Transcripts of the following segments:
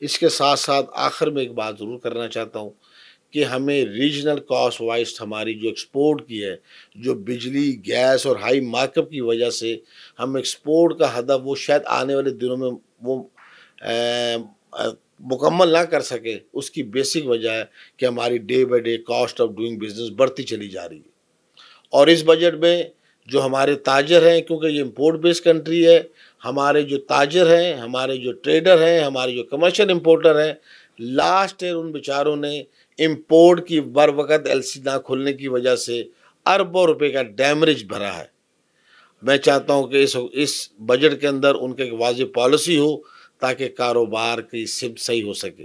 اس کے ساتھ ساتھ آخر میں ایک بات ضرور کرنا چاہتا ہوں کہ ہمیں ریجنل کاسٹ وائز ہماری جو ایکسپورٹ کی ہے، جو بجلی گیس اور ہائی مارک اپ کی وجہ سے ہم ایکسپورٹ کا ہدف وہ شاید آنے والے دنوں میں وہ مکمل نہ کر سکے، اس کی بیسک وجہ ہے کہ ہماری day by day cost of doing business بڑھتی چلی جا رہی ہے۔ اور اس بجٹ میں جو ہمارے تاجر ہیں، کیونکہ یہ امپورٹ بیس کنٹری ہے، ہمارے جو تاجر ہیں، ہمارے جو ٹریڈر ہیں، ہمارے جو کمرشل امپورٹر ہیں، لاسٹ ایئر ان بیچاروں نے امپورٹ کی بر وقت ایل سی نہ کھلنے کی وجہ سے اربوں روپے کا ڈیمیج بھرا ہے۔ میں چاہتا ہوں کہ اس بجٹ کے اندر ان کا ایک واضح پالیسی ہو تاکہ کاروبار کی سمت صحیح ہو سکے۔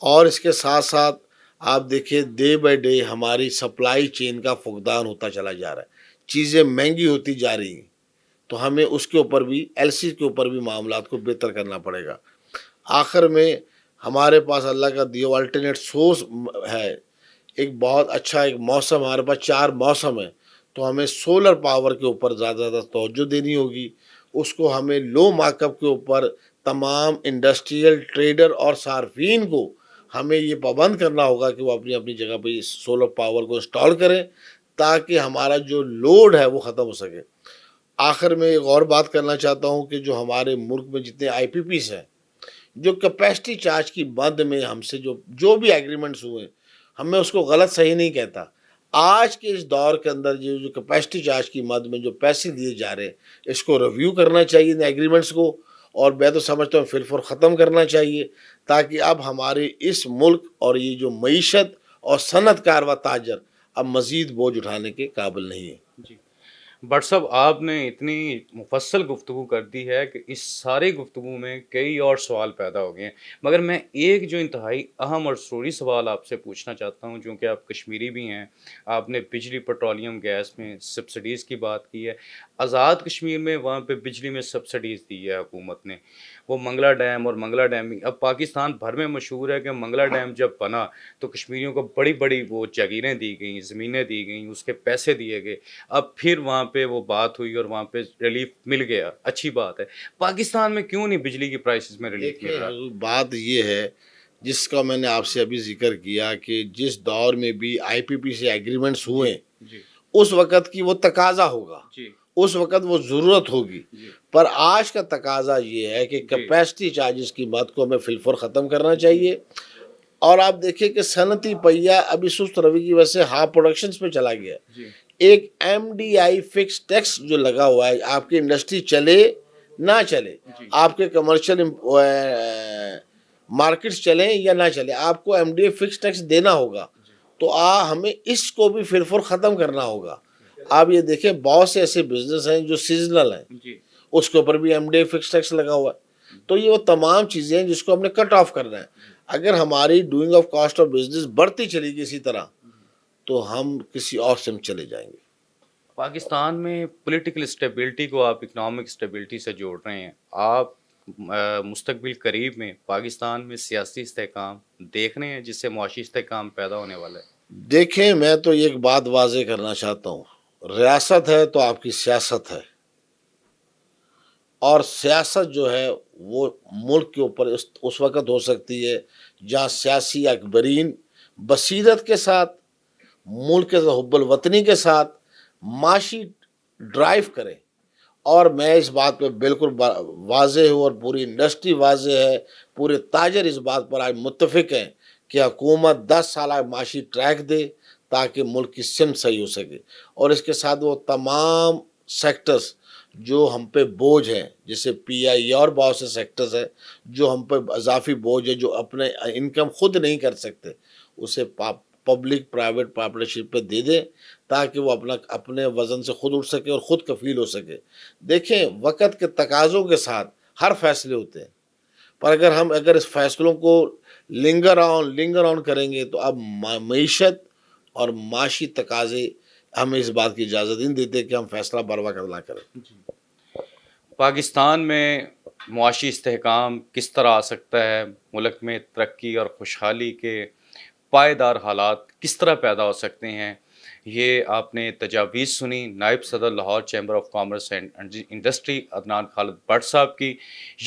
اور اس کے ساتھ ساتھ آپ دیکھیں ڈے بائی ڈے ہماری سپلائی چین کا فقدان ہوتا چلا جا رہا ہے، چیزیں مہنگی ہوتی جا رہی ہیں، تو ہمیں اس کے اوپر بھی ایل سی کے اوپر بھی معاملات کو بہتر کرنا پڑے گا۔ آخر میں ہمارے پاس اللہ کا دیا ہوا الٹرنیٹ سورس ہے، ایک بہت اچھا ایک موسم، ہمارے پاس 4 موسم ہے، تو ہمیں سولر پاور کے اوپر زیادہ زیادہ توجہ دینی ہوگی۔ اس کو ہمیں لو مارک اپ کے اوپر تمام انڈسٹریل ٹریڈر اور صارفین کو ہمیں یہ پابند کرنا ہوگا کہ وہ اپنی اپنی جگہ پہ اس سولر پاور کو انسٹال کریں تاکہ ہمارا جو لوڈ ہے وہ ختم ہو سکے۔ آخر میں ایک اور بات کرنا چاہتا ہوں کہ جو ہمارے ملک میں جتنے آئی پی پیز ہیں، جو کیپیسٹی چارج کی مد میں ہم سے جو بھی ایگریمنٹس ہوئے، ہمیں اس کو غلط صحیح نہیں کہتا۔ آج کے اس دور کے اندر جو کیپیسٹی چارج کی مد میں جو پیسے دیے جا رہے ہیں، اس کو ریویو کرنا چاہیے ان ایگریمنٹس کو، اور میں تو سمجھتا ہوں فی الفور ختم کرنا چاہیے تاکہ اب ہمارے اس ملک اور یہ جو معیشت اور صنعت کار و تاجر اب مزید بوجھ اٹھانے کے قابل نہیں ہے۔ جی بٹ صاحب، آپ نے اتنی مفصل گفتگو کر دی ہے کہ اس ساری گفتگو میں کئی اور سوال پیدا ہو گئے ہیں، مگر میں ایک جو انتہائی اہم اور ضروری سوال آپ سے پوچھنا چاہتا ہوں، چونکہ آپ کشمیری بھی ہیں۔ آپ نے بجلی پٹرولیم گیس میں سبسڈیز کی بات کی ہے، آزاد کشمیر میں وہاں پہ بجلی میں سبسڈیز دی ہے حکومت نے، وہ منگلا ڈیم اور منگلا ڈیم اب پاکستان بھر میں مشہور ہے کہ منگلا ڈیم جب بنا تو کشمیریوں کو بڑی بڑی وہ جاگیریں دی گئیں، زمینیں دی گئیں، اس کے پیسے دیے گئے، اب پھر وہاں پہ وہ بات ہوئی اور وہاں پہ ریلیف مل گیا، اچھی بات ہے۔ پاکستان میں کیوں نہیں بجلی کی پرائسز میں ریلیف مل رہا؟ دیکھیں بات یہ ہے جس کا میں نے آپ سے ابھی ذکر کیا کہ جس دور میں بھی آئی پی پی سے ایگریمنٹس ہوئے، جی اس وقت کی وہ تقاضا ہوگا، جی اس وقت وہ ضرورت ہوگی، جی پر آج کا تقاضا یہ ہے کہ کیپیسٹی چارجز کی بات کو ہمیں فی الفور ختم کرنا چاہیے۔ اور آپ دیکھیں کہ صنعتی پہیہ ابھی سست روی کی وجہ سے ہاف پروڈکشنز پہ چلا گیا۔ جی ایک M D I fix tax جو لگا ہوا ہے، آپ کی انڈسٹری چلے نہ چلے، آپ کے کمرشل مارکیٹس چلیں یا نہ چلیں، آپ کو M D I fix tax دینا ہوگا، تو ہمیں اس کو بھی فی الفور ختم کرنا ہوگا۔ آپ یہ دیکھیں بہت سے ایسے بزنس ہیں جو سیزنل ہیں، جی اس کے اوپر بھی M D I fix tax لگا ہوا ہے، تو یہ وہ تمام چیزیں ہیں جس کو ہم نے کٹ آف کرنا ہے۔ اگر ہماری doing of cost of business بڑھتی چلی گئی اسی طرح تو ہم کسی اور سمت چلے جائیں گے۔ پاکستان میں پولیٹیکل اسٹیبلٹی کو آپ اکنامک اسٹیبلٹی سے جوڑ رہے ہیں، آپ مستقبل قریب میں پاکستان میں سیاسی استحکام دیکھ رہے ہیں جس سے معاشی استحکام پیدا ہونے والا ہے؟ دیکھیں میں تو ایک بات واضح کرنا چاہتا ہوں، ریاست ہے تو آپ کی سیاست ہے، اور سیاست جو ہے وہ ملک کے اوپر اس وقت ہو سکتی ہے جہاں سیاسی اکبرین بصیرت کے ساتھ، ملک کے حب الوطنی کے ساتھ معاشی ڈرائیو کریں۔ اور میں اس بات پہ بالکل واضح ہوں اور پوری انڈسٹری واضح ہے، پورے تاجر اس بات پر آج متفق ہیں کہ حکومت 10 سالہ معاشی ٹریک دے تاکہ ملک کی سمت صحیح ہو سکے، اور اس کے ساتھ وہ تمام سیکٹرز جو ہم پہ بوجھ ہیں، جیسے پی آئی اور بہت سے سیکٹرز ہیں جو ہم پہ اضافی بوجھ ہے، جو اپنے انکم خود نہیں کر سکتے، اسے پبلک پرائیویٹ پارٹنرشپ پہ دے دیں تاکہ وہ اپنے وزن سے خود اٹھ سکے اور خود کفیل ہو سکے۔ دیکھیں وقت کے تقاضوں کے ساتھ ہر فیصلے ہوتے ہیں، پر اگر اس فیصلوں کو لنگر آن کریں گے تو اب معیشت اور معاشی تقاضے ہمیں اس بات کی اجازت نہیں دیتے کہ ہم فیصلہ بر وقت نہ کریں۔ پاکستان میں معاشی استحکام کس طرح آ سکتا ہے؟ ملک میں ترقی اور خوشحالی کے پائیدار حالات کس طرح پیدا ہو سکتے ہیں؟ یہ آپ نے تجاویز سنی نائب صدر Lahore chamber of commerce and industry Adnan Khalid but صاحب کی۔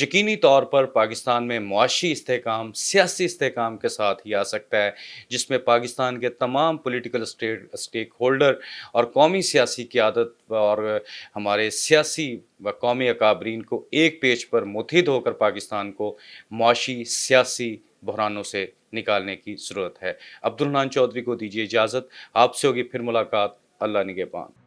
یقینی طور پر پاکستان میں معاشی استحکام سیاسی استحکام کے ساتھ ہی آ سکتا ہے، جس میں پاکستان کے تمام پولیٹیکل اسٹیک ہولڈر اور قومی سیاسی قیادت اور ہمارے سیاسی و قومی اکابرین کو ایک پیج پر متحد ہو کر پاکستان کو معاشی سیاسی بحرانوں سے نکالنے کی ضرورت ہے۔ عبدالحنان چودھری کو دیجیے اجازت، آپ سے ہوگی پھر ملاقات۔ اللہ نگہبان۔